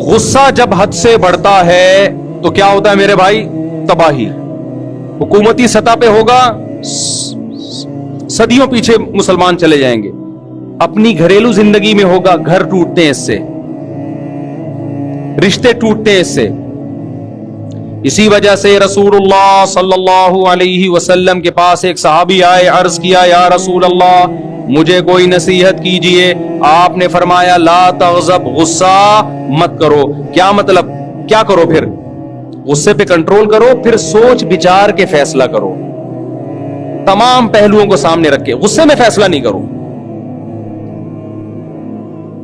غصہ جب حد سے بڑھتا ہے تو کیا ہوتا ہے میرے بھائی؟ تباہی. حکومتی سطح پہ ہوگا, صدیوں پیچھے مسلمان چلے جائیں گے. اپنی گھریلو زندگی میں ہوگا, گھر ٹوٹتے ہیں اس سے, رشتے ٹوٹتے ہیں اس سے. اسی وجہ سے رسول اللہ صلی اللہ علیہ وسلم کے پاس ایک صحابی آئے, عرض کیا یا رسول اللہ مجھے کوئی نصیحت کیجئے. آپ نے فرمایا لا تغضب, غصہ مت کرو. کیا مطلب؟ کیا کرو پھر؟ غصے پہ کنٹرول کرو, پھر سوچ بچار کے فیصلہ کرو, تمام پہلوؤں کو سامنے رکھ کے. غصے میں فیصلہ نہیں کرو.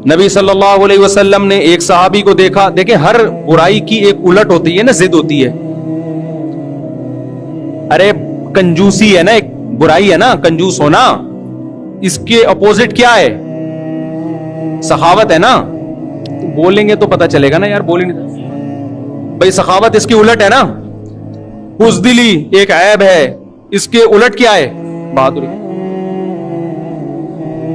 نبی صلی اللہ علیہ وسلم نے ایک صحابی کو دیکھا. دیکھیں ہر برائی کی ایک الٹ ہوتی ہے نا, ضد ہوتی ہے. ارے کنجوسی ہے نا, ایک برائی ہے نا کنجوس ہونا, اس کے اپوزٹ کیا ہے؟ سخاوت ہے نا. بولیں گے تو پتہ چلے گا نا یار, بولیں گے بھائی سخاوت اس کی الٹ ہے نا. بزدلی ایک عیب ہے, اس کے الٹ کیا ہے؟ بہادری.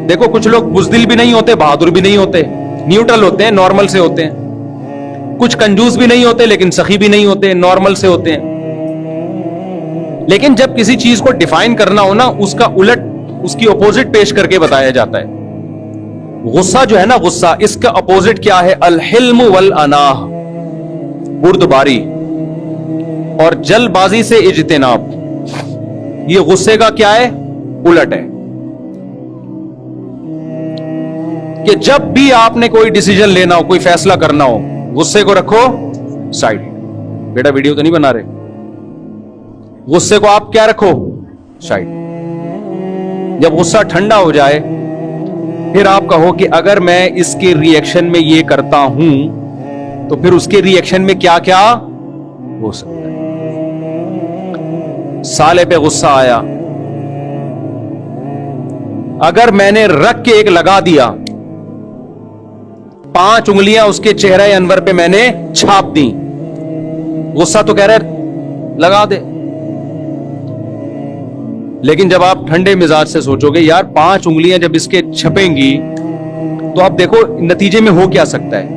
دیکھو کچھ لوگ بزدل بھی نہیں ہوتے, بہادر بھی نہیں ہوتے, نیوٹرل ہوتے ہیں, نارمل سے ہوتے ہیں. کچھ کنجوس بھی نہیں ہوتے لیکن سخی بھی نہیں ہوتے, نارمل سے ہوتے ہیں. لیکن جب کسی چیز کو ڈیفائن کرنا ہو نا, اس کا الٹ, اس کی اپوزٹ پیش کر کے بتایا جاتا ہے. غصہ جو ہے نا, غصہ, اس کا اپوزٹ کیا ہے؟ الحلم والاناہ, بردباری اور جلد بازی سے اجتناب. یہ غصے کا کیا ہے؟ الٹ ہے. کہ جب بھی آپ نے کوئی ڈیسیجن لینا ہو, کوئی فیصلہ کرنا ہو, غصے کو رکھو سائڈ. بیٹا ویڈیو تو نہیں بنا رہے. غصے کو آپ کیا رکھو؟ سائڈ. جب غصہ ٹھنڈا ہو جائے پھر آپ کہو کہ اگر میں اس کے ری ایکشن میں یہ کرتا ہوں تو پھر اس کے ری ایکشن میں کیا کیا ہو سکتا ہے. سالے پہ غصہ آیا, اگر میں نے رکھ کے ایک لگا دیا, 5 انگلیاں اس کے چہرے انور پہ میں نے چھاپ دی, غصہ تو کہہ رہے لگا دے. لیکن جب آپ ٹھنڈے مزاج سے سوچو گے یار 5 انگلیاں جب اس کے چھپیں گی تو آپ دیکھو نتیجے میں ہو کیا سکتا ہے.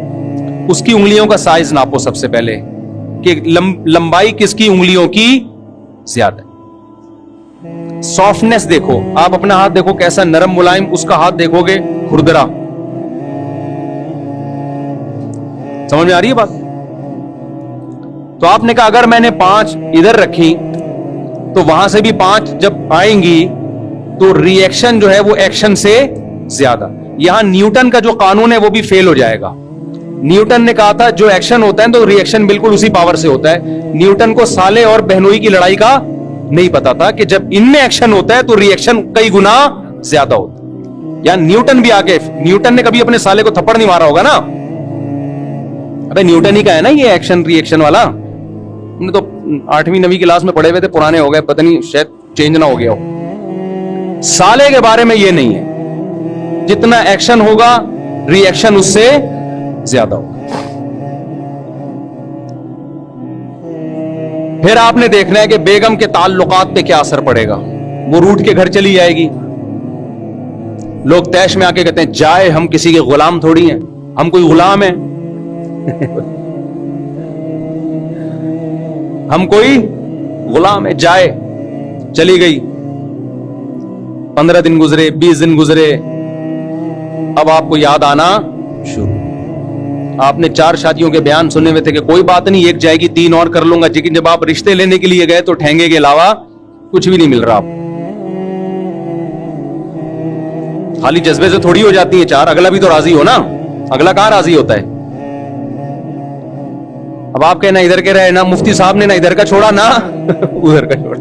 اس کی انگلیوں کا سائز ناپو سب سے پہلے کہ لمبائی کس کی انگلیوں کی زیادہ ہے. سافٹنس دیکھو, آپ اپنا ہاتھ دیکھو کیسا نرم ملائم, اس کا ہاتھ دیکھو گے کھردرا. سمجھ میں آ رہی ہے بات؟ تو آپ نے کہا اگر میں نے 5 ادھر رکھی تو وہاں سے بھی 5 جب آئیں گی تو ری ایکشن جو ہے وہ ایکشن سے زیادہ. یہاں نیوٹن کا جو قانون ہے وہ بھی فیل ہو جائے گا. نیوٹن نے کہا تھا جو ایکشن ہوتا ہے تو ری ایکشن بالکل اسی پاور سے ہوتا ہے. نیوٹن کو سالے اور بہنوئی کی لڑائی کا نہیں پتا تھا کہ جب ان میں ایکشن ہوتا ہے تو ری ایکشن کئی گنا زیادہ ہوتا ہے. یا نیوٹن بھی آگے, نیوٹن نے کبھی اپنے سالے کو تھپڑ نہیں مارا ہوگا نا. ابے نیوٹن ہی کا ہے نا یہ ایکشن ری ایکشن والا. ہم نے تو 8ویں 9ویں کلاس میں پڑھے ہوئے تھے, پرانے ہو گئے, پتہ نہیں شاید چینج نہ ہو گیا ہو. سالے کے بارے میں یہ نہیں ہے, جتنا ایکشن ہوگا ری ایکشن اس سے زیادہ ہوگا. پھر آپ نے دیکھنا ہے کہ بیگم کے تعلقات پہ کیا اثر پڑے گا. وہ روٹ کے گھر چلی جائے گی, لوگ تیش میں آ کے کہتے ہیں جائے, ہم کسی کے غلام تھوڑی ہیں, ہم کوئی غلام ہیں, ہم کوئی غلام ہے. جائے, چلی گئی, 15 دن گزرے, 20 دن گزرے, اب آپ کو یاد آنا شروع. آپ نے 4 شادیوں کے بیان سنے ہوئے تھے کہ کوئی بات نہیں, ایک جائے گی 3 اور کر لوں گا. لیکن جب آپ رشتے لینے کے لیے گئے تو ٹھینگے کے علاوہ کچھ بھی نہیں مل رہا. آپ خالی جذبے سے تھوڑی ہو جاتی ہیں 4, اگلا بھی تو راضی ہو نا. اگلا کہاں راضی ہوتا ہے؟ اب آپ کہنا ادھر کے رہے نا, مفتی صاحب نے نہ ادھر کا چھوڑا نہ ادھر کا چھوڑا.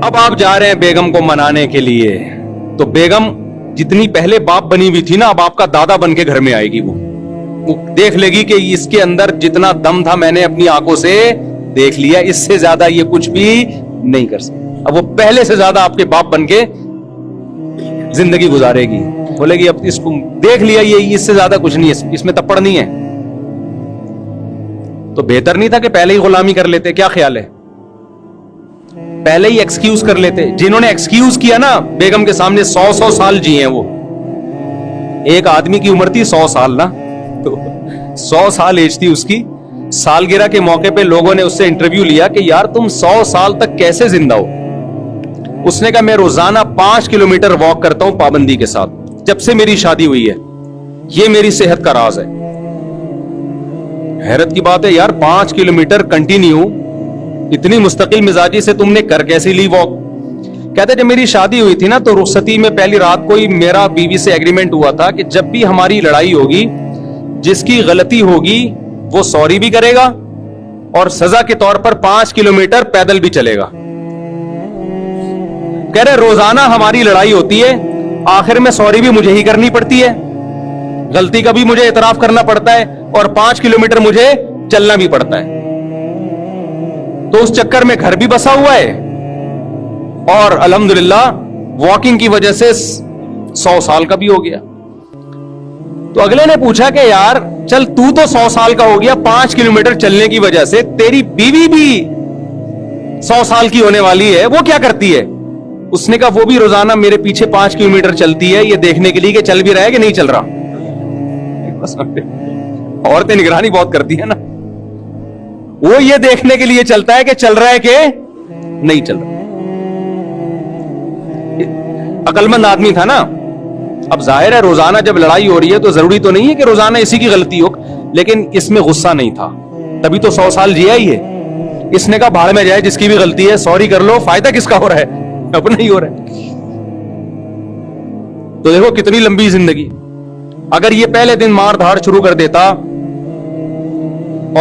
اب آپ جا رہے ہیں بیگم کو منانے کے لیے, تو بیگم جتنی پہلے باپ بنی ہوئی تھی نا, اب آپ کا دادا بن کے گھر میں آئے گی. وہ دیکھ لے گی کہ اس کے اندر جتنا دم تھا میں نے اپنی آنکھوں سے دیکھ لیا, اس سے زیادہ یہ کچھ بھی نہیں کر سکتا. اب وہ پہلے سے زیادہ آپ کے باپ بن کے زندگی گزارے گی. بولے گی اب اس کو دیکھ لیا, یہ اس سے زیادہ کچھ نہیں ہے, اس میں تپڑ نہیں ہے. تو بہتر نہیں تھا کہ پہلے ہی غلامی کر لیتے؟ کیا خیال ہے؟ پہلے ہی ایکسکیوز کر لیتے. جنہوں نے ایکسکیوز کیا نا بیگم کے سامنے, 100 سال جیے ہیں وہ. ایک آدمی کی عمر تھی 100 سال نا, تو 100 साल एज थी उसकी, सालगिरह के मौके पे लोगों ने उससे इंटरव्यू लिया कि यार तुम 100 साल तक कैसे जिंदा हो। उसने कहा मैं रोजाना 5 किलोमीटर वॉक करता हूं पाबंदी के साथ, जब से मेरी शादी हुई है, ये मेरी सेहत का राज है। हैरत की बात है यार, 5 किलोमीटर कंटिन्यू, इतनी मुस्तकिल मिजाजी से तुमने कर कैसे ली वॉक। कहते जब मेरी शादी हुई थी ना, तो रुखसती में पहली रात को ही मेरा बीवी से एग्रीमेंट हुआ था कि जब भी हमारी लड़ाई होगी, जिसकी गलती होगी वो सॉरी भी करेगा और सजा के तौर पर 5 किलोमीटर पैदल भी चलेगा। कह रहे रोजाना हमारी लड़ाई होती है, आखिर में सॉरी भी मुझे ही करनी पड़ती है, गलती का भी मुझे एतराफ करना पड़ता है और 5 किलोमीटर मुझे चलना भी पड़ता है। तो उस चक्कर में घर भी बसा हुआ है और अल्हम्दुलिल्लाह वॉकिंग की वजह से 100 साल का भी हो गया। तो अगले ने पूछा कि यार चल तू तो 100 साल का हो गया 5 किलोमीटर चलने की वजह से, तेरी बीवी भी 100 साल की होने वाली है, वो क्या करती है? उसने कहा वो भी रोजाना मेरे पीछे 5 किलोमीटर चलती है, ये देखने के लिए कि चल भी रहा है कि नहीं चल रहा। औरतें निगरानी बहुत करती है ना, वो ये देखने के लिए चलता है कि चल रहा है कि नहीं चल रहा। अकलमंद आदमी था ना। अब जाहिर है रोजाना जब लड़ाई हो रही है तो जरूरी तो नहीं है कि रोजाना इसी की गलती हो, लेकिन इसमें गुस्सा नहीं था, तभी तो 100 साल जिया ही है। इसने कहा भाड़ में जाए, जिसकी भी गलती है सॉरी कर लो, फायदा किसका हो रहा है? अपना ही हो रहा है। तो देखो कितनी लंबी जिंदगी। अगर ये पहले दिन मार धाड़ शुरू कर देता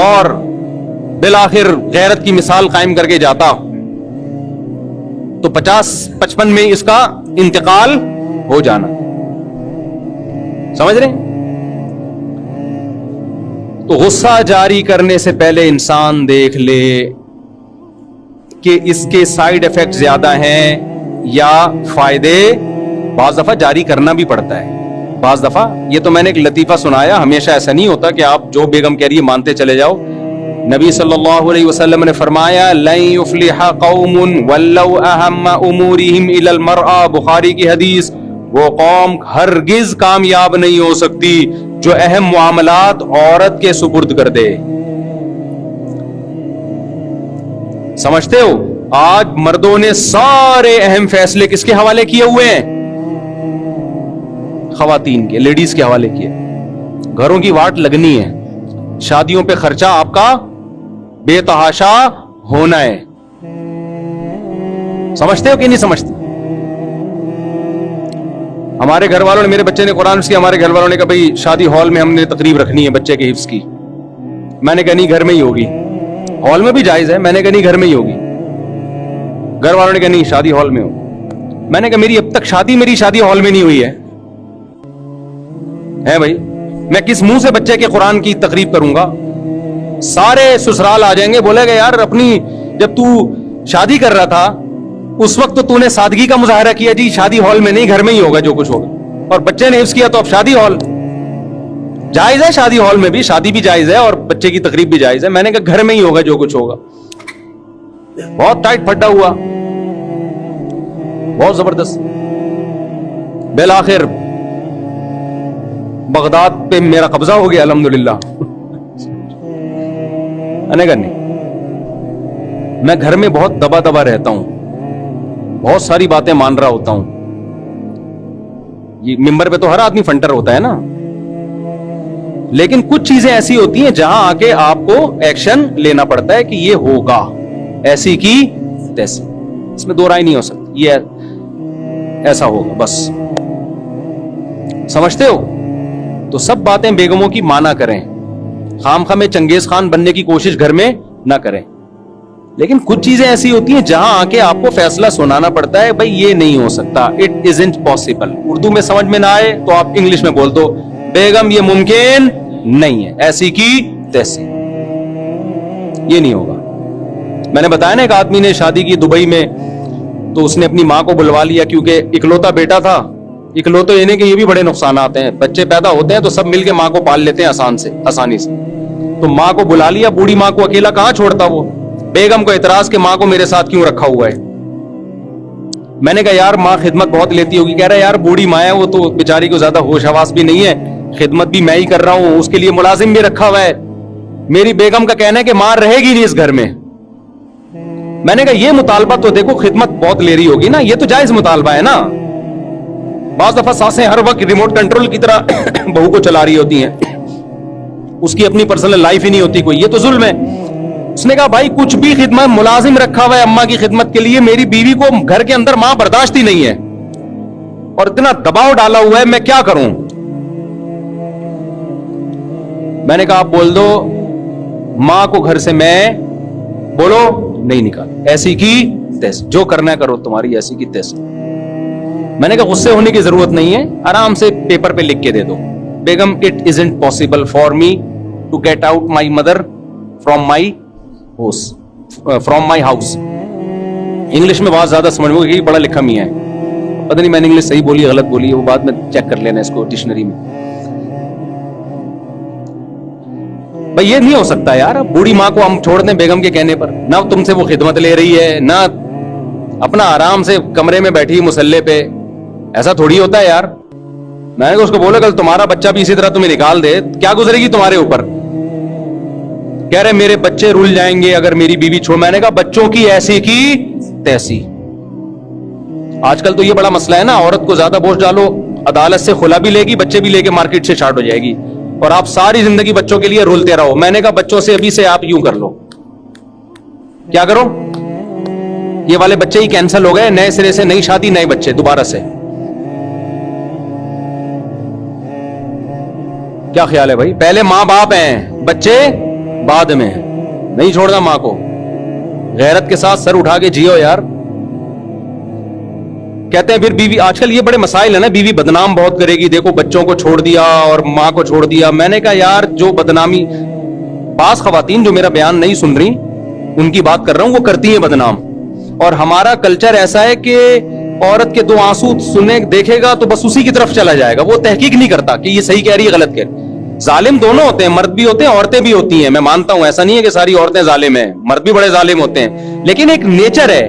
और बिलाखिर गैरत की मिसाल कायम करके जाता, तो 50-55 में इसका इंतकाल हो जाना। समझ रहे? तो गुस्सा जारी करने से पहले इंसान देख ले कि इसके साइड इफेक्ट ज्यादा हैं या फायदे। बाज दफा जारी करना भी पड़ता है, बाज दफा। ये तो मैंने एक लतीफा सुनाया, हमेशा ऐसा नहीं होता कि आप जो बेगम कह रही है मानते चले जाओ। नबी सल्लल्लाहु अलैहि वसल्लम ने फरमाया लन युफ्लिहा कौमुन वल्लौ अहम्मा उमूरिहिम इलल मरआ, बुखारी की हदीस, वो कौम हरगिज कामयाब नहीं हो सकती जो अहम मामलात औरत के सुपुर्द कर दे। समझते हो? आज मर्दों ने सारे अहम फैसले किसके हवाले किए हुए हैं? खवातीन के, लेडीज के हवाले किए। घरों की वाट लगनी है, शादियों पे खर्चा आपका बेतहाशा होना है। समझते हो कि नहीं समझते? हमारे घर वालों ने, मेरे बच्चे ने कुरान की, हमारे घर वालों ने कहा भाई शादी हॉल में हमने तकरीब रखनी है बच्चे के हिफ्स की। मैंने कहा नहीं घर में ही होगी। हॉल में भी जायज है, मैंने कहा नहीं घर में ही होगी। घर वालों ने कहा नहीं शादी हॉल में हो। मैंने कहा मेरी अब तक मेरी शादी हॉल में नहीं हुई है भाई, मैं किस मुंह से बच्चे के कुरान की तकरीब करूंगा? सारे ससुराल आ जाएंगे, बोलेगा यार अपनी जब तू शादी कर रहा था उस वक्त तो तूने सादगी का मुजाहरा किया जी, शादी हॉल में नहीं घर में ही होगा जो कुछ होगा। और बच्चे ने हिफ्स किया तो अब शादी हॉल जायज है, शादी हॉल में भी शादी भी जायज है और बच्चे की तकरीब भी जायज है। मैंने कहा घर में ही होगा जो कुछ होगा। बहुत टाइट फड्डा हुआ, बहुत जबरदस्त। बिलाखिर बगदाद पे मेरा कब्जा हो गया अल्हम्दुलिल्लाह। नहीं, मैं घर में बहुत दबा दबा रहता हूं, बहुत सारी बातें मान रहा होता हूं। ये मिंबर पे तो हर आदमी फंटर होता है ना, लेकिन कुछ चीजें ऐसी होती हैं जहां आके आपको एक्शन लेना पड़ता है कि ये होगा, ऐसी की तैसी, इसमें दो राय नहीं हो सकती, ये ऐसा होगा बस। समझते हो? तो सब बातें बेगमों की माना करें, खामखा में चंगेज खान बनने की कोशिश घर में ना करें। लेकिन कुछ चीजें ऐसी होती हैं जहां आके आपको फैसला सुनाना पड़ता है, भाई ये नहीं हो सकता, इट इजंट पॉसिबल। उर्दू में समझ में ना आए तो आप इंग्लिश में बोल दो, बेगम ये मुमकिन नहीं है, ऐसी की तैसी, ये नहीं होगा। मैंने बताया ना एक आदमी ने शादी की दुबई में, तो उसने अपनी माँ को बुलवा लिया क्योंकि इकलौता बेटा था। इकलौते लेने के ये भी बड़े नुकसान आते हैं, बच्चे पैदा होते हैं तो सब मिलके माँ को पाल लेते हैं आसानी से। तो माँ को बुला लिया, बूढ़ी माँ को अकेला कहां छोड़ता वो। बेगम को एतराज कि माँ को मेरे साथ क्यों रखा हुआ है। मैंने कहा यार माँ खिदमत बहुत लेती होगी। कह रहा है यार बूढ़ी माँ है, वो तो बेचारी को ज्यादा होश हवास भी नहीं है, खिदमत भी मैं ही कर रहा हूं, उसके लिए मुलाजिम भी रखा हुआ है। मेरी बेगम का कहना है कि मां रहेगी नहीं इस घर में। मैंने कहा ये मुतालबा तो देखो खिदमत बहुत ले रही होगी ना, ये तो जायज मुतालबा है ना। बाज़ दफा सासें हर वक्त रिमोट कंट्रोल की तरह बहू को चला रही होती हैं, उसकी अपनी पर्सनल लाइफ ही नहीं होती कोई, ये तो जुल्म है। उसने कहा भाई कुछ भी खिदमत, मुलाजिम रखा हुआ है अम्मा की खिदमत के लिए, मेरी बीवी को घर के अंदर मां बर्दाश्त ही नहीं है और इतना दबाव डाला हुआ है, मैं क्या करूं। मैंने कहा आप बोल दो मां को घर से मैं बोलो नहीं निकाल, ऐसी की तैसी, जो करना है करो, तुम्हारी ऐसी की तैसी। मैंने कहा गुस्से होने की जरूरत नहीं है, आराम से पेपर पे लिख के दे दो, बेगम it isn't possible for me to get out my mother from my house, from my house. English में बहुत ज्यादा समझ में, बड़ा लिखा मियां है, पता नहीं मैंने इंग्लिश सही बोली गलत बोली, वो बाद में चेक कर लेना इसको डिक्शनरी में। भाई ये नहीं हो सकता यार, बूढ़ी माँ को हम छोड़ दें बेगम के कहने पर, ना तुमसे वो खिदमत ले रही है, ना अपना आराम से कमरे में बैठी मुसल्ले पे, ऐसा थोड़ी होता है यार। मैंने तो उसको बोला कल तुम्हारा बच्चा भी इसी तरह तुम्हें निकाल दे, क्या गुजरेगी तुम्हारे ऊपर। कह रहे मेरे बच्चे रुल जाएंगे अगर मेरी बीवी छोड़। मैंने कहा बच्चों की ऐसी की तैसी। आजकल तो ये बड़ा मसला है ना, औरत को ज्यादा बोझ डालो, अदालत से खुला भी लेगी, बच्चे भी लेके मार्केट से स्टार्ट हो जाएगी और आप सारी जिंदगी बच्चों के लिए रुलते रहो। मैंने कहा बच्चों से अभी से आप यूं कर लो, क्या करो, ये वाले बच्चे ही कैंसिल हो गए, नए सिरे से नई शादी, नए बच्चे दोबारा से। क्या ख्याल है भाई, पहले मां बाप हैं, बच्चे बाद में। नहीं छोड़ना मां को, गैरत के साथ सर उठा के जियो यार। कहते हैं फिर बीवी, आजकल ये बड़े मसाइल है ना, बीवी बदनाम बहुत करेगी, देखो बच्चों को छोड़ दिया और मां को छोड़ दिया। मैंने कहा यार जो बदनामी, बास खवातीन जो मेरा बयान नहीं सुन रही उनकी बात कर रहा हूं, वो करती हैं बदनाम। और हमारा कल्चर ऐसा है कि औरत के दो आंसू सुने देखेगा तो बस उसी की तरफ चला जाएगा, वो तहकीक नहीं करता कि ये सही कह रही है गलत कह रही। जालिम दोनों होते हैं, मर्द भी होते हैं औरतें भी होती हैं, मैं मानता हूं, ऐसा नहीं है कि सारी औरतें जालिम हैं, मर्द भी बड़े जालिम होते हैं। लेकिन एक नेचर है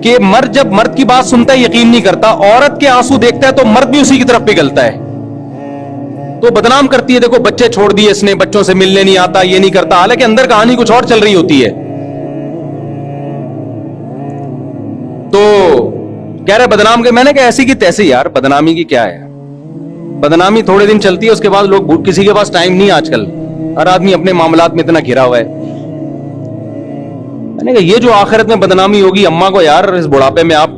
कि मर्द जब मर्द की बात सुनता है यकीन नहीं करता, औरत के आंसू देखता है तो मर्द भी उसी की तरफ पिघलता है, तो बदनाम करती है, देखो बच्चे छोड़ दिए इसने, बच्चों से मिलने नहीं आता, ये नहीं करता, हालांकि अंदर कहानी कुछ और चल रही होती है। तो कह रहे बदनाम के, मैंने कहा ऐसी की तैसी यार, बदनामी की क्या है, बदनामी थोड़े दिन चलती है, उसके बाद लोग, किसी के पास टाइम नहीं आजकल, हर आदमी अपने मामलात में इतना घिरा हुआ है। मैंने कहा ये जो आखिरत में बदनामी होगी अम्मा को यार, इस बुढ़ापे में आप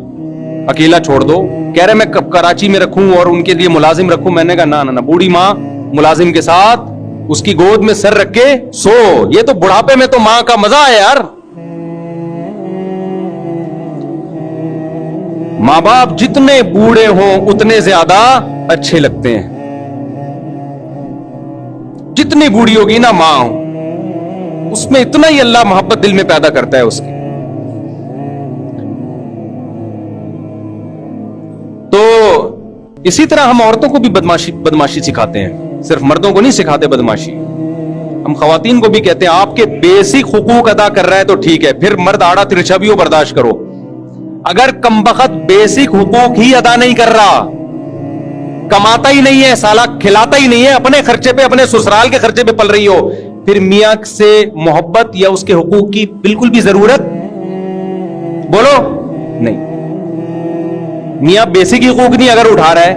अकेला छोड़ दो। कह रहे मैं कराची में रखूं और उनके लिए मुलाजिम रखूं। मैंने कहा ना ना ना, बूढ़ी माँ मुलाजिम के साथ उसकी गोद में सर रख के सो, ये तो बुढ़ापे में तो माँ का मजा है यार। माँ बाप जितने बूढ़े हों उतने ज्यादा अच्छे लगते हैं, जितनी बूढ़ी होगी ना माँ, उसमें इतना ही अल्लाह मोहब्बत दिल में पैदा करता है उसकी। तो इसी तरह हम औरतों को भी बदमाशी सिखाते हैं, सिर्फ मर्दों को नहीं सिखाते बदमाशी। हम खवातीन को भी कहते हैं आपके बेसिक हुकूक अदा कर रहा है तो ठीक है, फिर मर्द आड़ा तिरछा भी हो बर्दाश्त करो। अगर कमबख्त बेसिक हुकूक ही अदा नहीं कर रहा, कमाता ही नहीं है, साला खिलाता ही नहीं है, अपने खर्चे पे, अपने ससुराल के खर्चे पे पल रही हो, फिर मियां से मोहब्बत या उसके हुकूक की बिल्कुल भी जरूरत बोलो नहीं। मियां बेसिक हुकूक नहीं अगर उठा रहा है,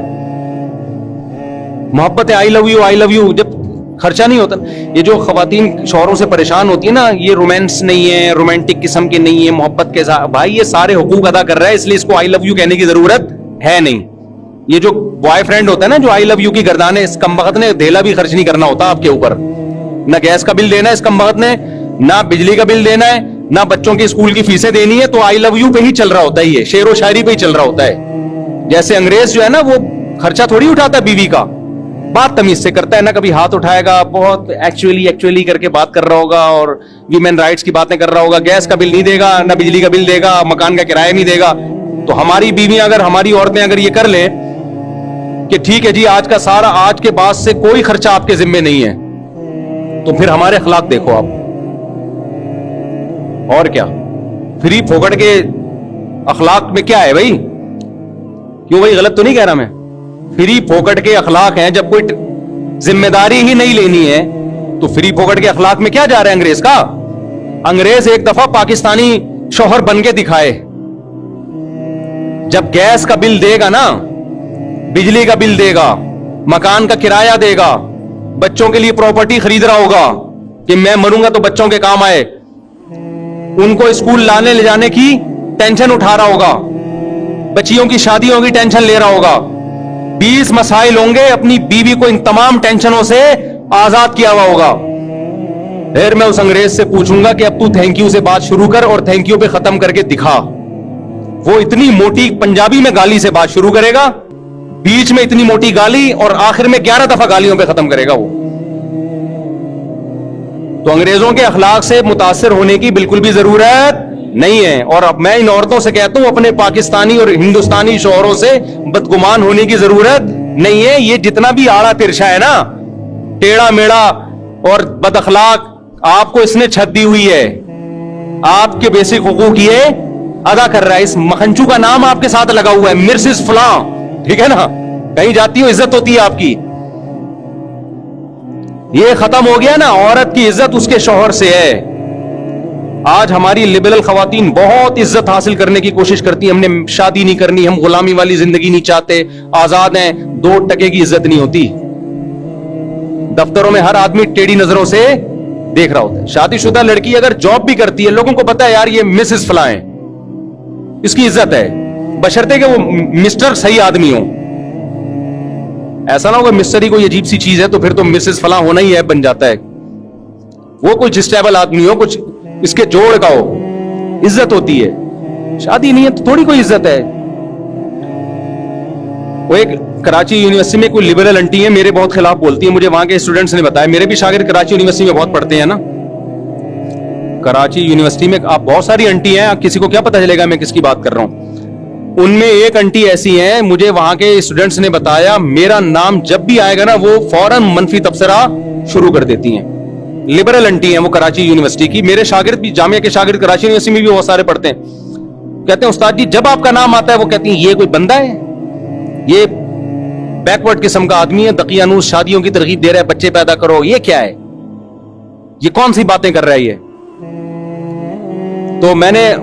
मोहब्बत है, आई लव यू, जब खर्चा नहीं होता। ये जो खवातीन शौहरों से परेशान होती है ना, ये रोमांस नहीं है, रोमांटिक किस्म की नहीं है, मोहब्बत के साथ, भाई ये सारे हुकूक अदा कर रहा है, इसलिए इसको आई लव यू कहने की जरूरत है नहीं। ये जो बॉयफ्रेंड होता है ना, जो आई लव यू की गर्दाने, इस कमबख्त ने धेला भी खर्च नहीं करना होता आपके ऊपर, ना गैस का बिल देना है इस कमबख्त ने, ना बिजली का बिल देना है, ना बच्चों की स्कूल की फीसें देनी है, तो आई लव यू पे ही चल रहा होता है, ये शेर व शायरी पे ही चल रहा होता है। जैसे अंग्रेज जो है ना, वो खर्चा थोड़ी उठाता बीवी का, बात तमीज से करता है ना, कभी हाथ उठाएगा, बहुत एक्चुअली करके बात कर रहा होगा और वीमेन राइट्स की बातें कर रहा होगा, गैस का बिल नहीं देगा, ना बिजली का बिल देगा, मकान का किराया नहीं देगा। तो हमारी बीवी अगर, हमारी औरतें अगर ये कर ले कि ठीक है जी आज का सारा, आज के बाद से कोई खर्चा आपके जिम्मे नहीं है, तो फिर हमारे अखलाक देखो आप, और क्या फ्री फोकट के अखलाक में क्या है भाई, क्यों भाई गलत तो नहीं कह रहा मैं, फ्री फोकट के अखलाक हैं। जब कोई जिम्मेदारी ही नहीं लेनी है तो फ्री फोकट के अखलाक में क्या जा रहा है अंग्रेज का? अंग्रेज एक दफा पाकिस्तानी शौहर बन के दिखाए। जब गैस का बिल देगा ना, बिजली का बिल देगा, मकान का किराया देगा, बच्चों के लिए प्रॉपर्टी खरीद रहा होगा कि मैं मरूंगा तो बच्चों के काम आए, उनको स्कूल लाने ले जाने की टेंशन उठा रहा होगा, बच्चियों की शादियों की टेंशन ले रहा होगा, 20 मसाइल होंगे, अपनी बीवी को इन तमाम टेंशनों से आजाद किया हुआ होगा। फिर मैं उस अंग्रेज से पूछूंगा कि अब तू थैंक यू से बात शुरू कर और थैंक यू पे खत्म करके दिखा। वो इतनी मोटी पंजाबी में गाली से बात शुरू करेगा, बीच में इतनी मोटी गाली और आखिर में 11 दफा गालियों पे खत्म करेगा वो। तो अंग्रेजों के अखलाक से मुतासिर होने की बिल्कुल भी जरूरत नहीं है। और अब मैं इन औरतों से कहता हूं, अपने पाकिस्तानी और हिंदुस्तानी शौहरों से बदगुमान होने की जरूरत नहीं है। ये जितना भी आड़ा तिरछा है ना, टेढ़ा मेढ़ा और बदअखलाक, आपको इसने छत दी हुई है, आपके बेसिक हुकूक ये अदा कर रहा है। इस मखंचू का नाम आपके साथ लगा हुआ है, मिर्सिस फलां, ठीक है ना? कहीं जाती हो इज्जत होती है आपकी। ये खत्म हो गया ना, औरत की इज्जत उसके शौहर से है। आज हमारी लिबरल खवातीन बहुत इज्जत हासिल करने की कोशिश करती हैं, हमने शादी नहीं करनी, हम गुलामी वाली जिंदगी नहीं चाहते, आजाद हैं, 2 टके की इज्जत नहीं होती। दफ्तरों में हर आदमी टेढ़ी नजरों से देख रहा होता है। शादीशुदा लड़की अगर जॉब भी करती है, लोगों को पता है यार ये मिसेस फलां है, इसकी इज्जत है, बशर्ते कि वो मिस्टर सही आदमी हो। ऐसा ना होगा मिस्टर ही कोई अजीब सी चीज है तो फिर तो मिसेस फलां होना ही है बन जाता है। वो कोई स्टेबल आदमी हो, कुछ इसके जोड़ का हो, इज्जत होती है। शादी नहीं है तो थोड़ी कोई इज्जत है। वो एक कराची यूनिवर्सिटी में कोई लिबरल आंटी है, मेरे बहुत खिलाफ बोलती है, मुझे वहां के स्टूडेंट्स ने बताया। मेरे भी शागिर्द कराची यूनिवर्सिटी में बहुत पढ़ते हैं ना। कराची यूनिवर्सिटी में आप बहुत सारी आंटी हैं, आप किसी को क्या पता चलेगा मैं किसकी बात कर रहा हूं। उनमें एक आंटी ऐसी हैं, मुझे वहां के स्टूडेंट्स ने बताया, मेरा नाम जब भी आएगा ना वो फौरन मनफी तबसरा शुरू कर देती हैं। लिबरल आंटी हैं वो कराची यूनिवर्सिटी की। मेरे शागिर्द भी, जामिया के शागिर्द कराची यूनिवर्सिटी में भी बहुत सारे पढ़ते हैं। कहते हैं उस्ताद जी जब आपका नाम आता है वो कहती हैं ये कोई बंदा है, ये बैकवर्ड किस्म का आदमी है, दकियानूस शादियों की तरगीब दे रहा है, बच्चे पैदा करो, ये क्या है, ये कौन सी बातें कर रहा है ये। तो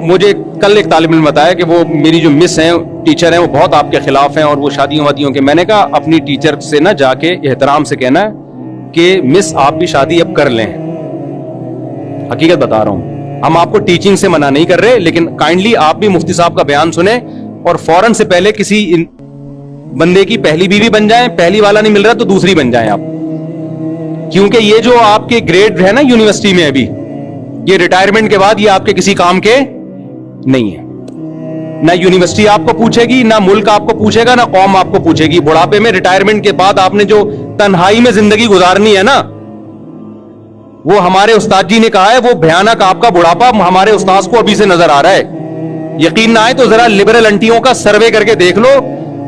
मुझे कल एक तालिब इल्म बताया कि वो मेरी जो मिस हैं, टीचर हैं, वो बहुत आपके खिलाफ हैं और वो शादियों वादियों के। मैंने कहा अपनी टीचर से ना जाके एहतराम से कहना है कि मिस आप भी शादी अब कर लें। हकीकत बता रहा हूं, हम आपको टीचिंग से मना नहीं कर रहे, लेकिन काइंडली आप भी मुफ्ती साहब का बयान सुने और फौरन से पहले किसी बंदे की पहली बीवी बन जाएं। पहली वाला नहीं मिल रहा तो दूसरी बन जाएं आप, क्योंकि ये जो आपके ग्रेड है ना यूनिवर्सिटी में अभी, ये रिटायरमेंट के बाद ये आपके किसी काम के नहीं है। ना यूनिवर्सिटी आपको पूछेगी, ना मुल्क आपको पूछेगा, ना कौम आपको पूछेगी। बुढ़ापे में, रिटायरमेंट के बाद आपने जो तन्हाई में जिंदगी गुजारनी है ना, वो हमारे उस्ताद जी ने कहा है, वो भयानक आपका बुढ़ापा हमारे उस्ताद को अभी से नजर आ रहा है। यकीन ना आए तो जरा लिबरल आंटियों का सर्वे करके देख लो,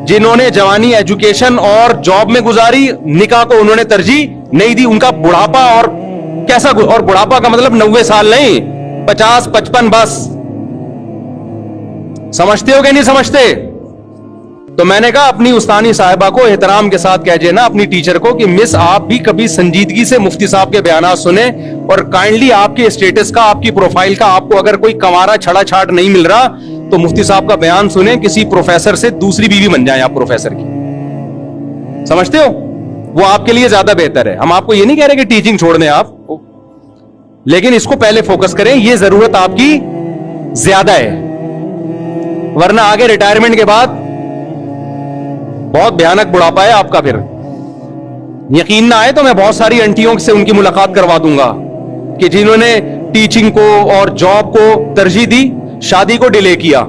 जिन्होंने जवानी एजुकेशन और जॉब में गुजारी, निकाह को उन्होंने तरजीह नहीं दी, उनका बुढ़ापा और कैसा, और बुढ़ापा का मतलब 90 साल नहीं, 50 55 बस। समझते हो कि नहीं समझते? तो मैंने कहा अपनी उस्तानी साहिबा को एहतराम के साथ कह ना अपनी टीचर को कि मिस आप भी कभी संजीदगी से मुफ्ती साहब के बयानात सुने और काइंडली आपके स्टेटस का, आपकी प्रोफाइल का, आपको अगर कोई कमारा छड़ा छाट नहीं मिल रहा तो मुफ्ती साहब का बयान सुने, किसी प्रोफेसर से दूसरी बीवी बन जाए आप प्रोफेसर की। समझते हो? वो आपके लिए ज्यादा बेहतर है। हम आपको ये नहीं कह रहे कि टीचिंग छोड़ दें आप, लेकिन इसको पहले फोकस करें, ये जरूरत आपकी ज्यादा है, वरना आगे रिटायरमेंट के बाद बहुत भयानक बुढ़ापा है आपका। फिर यकीन ना आए तो मैं बहुत सारी आंटियों से उनकी मुलाकात करवा दूंगा कि जिन्होंने टीचिंग को और जॉब को तरजीह दी, शादी को डिले किया,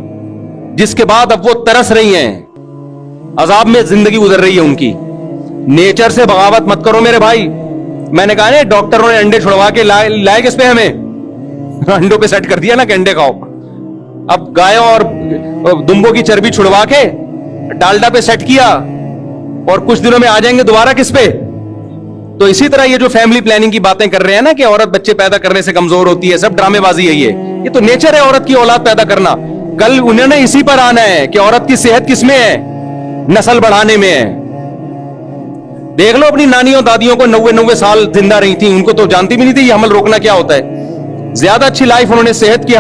जिसके बाद अब वो तरस रही हैं, अजाब में जिंदगी गुजर रही है उनकी। नेचर से बगावत मत करो मेरे भाई। मैंने कहा ना डॉक्टरों ने अंडे छुड़वा के लाए किस पे, हमें अंडों पे सेट कर दिया ना कि अंडे खाओ। अब गायों और दुम्बों की चर्बी छुड़वा के डालडा पे सेट किया और कुछ दिनों में आ जाएंगे दोबारा किस पे। तो इसी तरह ये जो फैमिली प्लानिंग की बातें कर रहे हैं ना कि औरत बच्चे पैदा करने से कमजोर होती है, सब ड्रामेबाजी है। ये तो नेचर है औरत की औलाद पैदा करना। कल उन्होंने इसी पर आना है कि औरत की सेहत किसमें है, नस्ल बढ़ाने में है। دیکھ لو اپنی نانیوں دادیوں کو 90 سال زندہ رہی تھیں, ان کو تو جانتی بھی نہیں تھی یہ حمل روکنا کیا ہوتا ہے. زیادہ اچھی لائف انہوں نے صحت کی